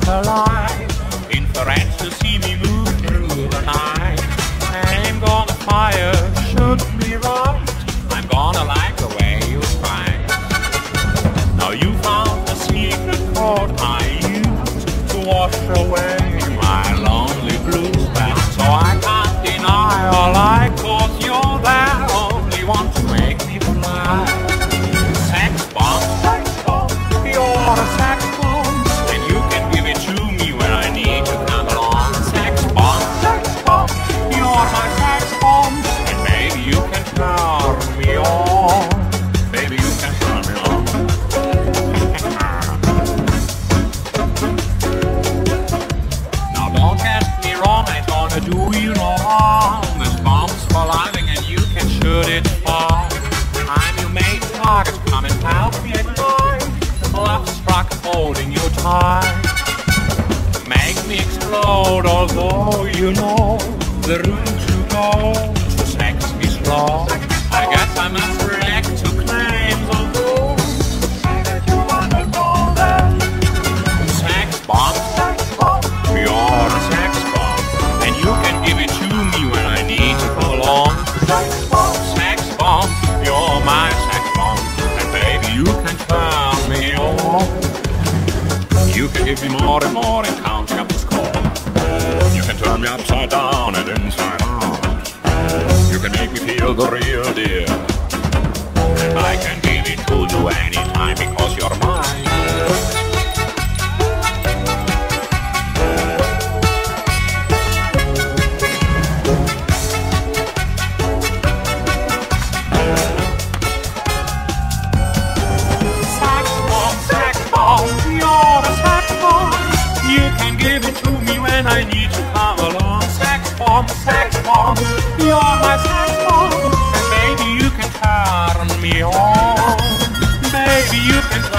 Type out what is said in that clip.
alive. Infrared to see me move through the night. I'm gonna fire, should be right. I'm gonna like the way you fight. Now you found the secret chord I use to wash away my lonely blues. So I can't deny all I cause you're the only one to make me fly. Sex bomb, you're a sex bomb, and you can give it to me when I need to come along. Sex bomb, you're my sex bomb, and baby you can turn me on. Baby you can turn me on. Now don't get me wrong, I ain't gonna do you wrong. This bomb's for living and you can shoot it far. I'm your main target, come and help me at night. Love struck holding you tight. Make me explode, although you know the route to go to sex is slow. I guess I must react to claims, although you wanna know that. Sex bomb, you're a sex bomb, and you can give it to me when I need to go along. Sex bomb, you're my sex bomb, and baby you can turn me on. You can give me more and more and count up the score. You can turn me upside down and inside out. You can make me feel the real deal, and I can give it to you anytime because you're mine. You're a sex bomb. You can give it to me when I need to come along. Sex bomb, you're my sex bomb, and baby you can turn me on. Baby you can turn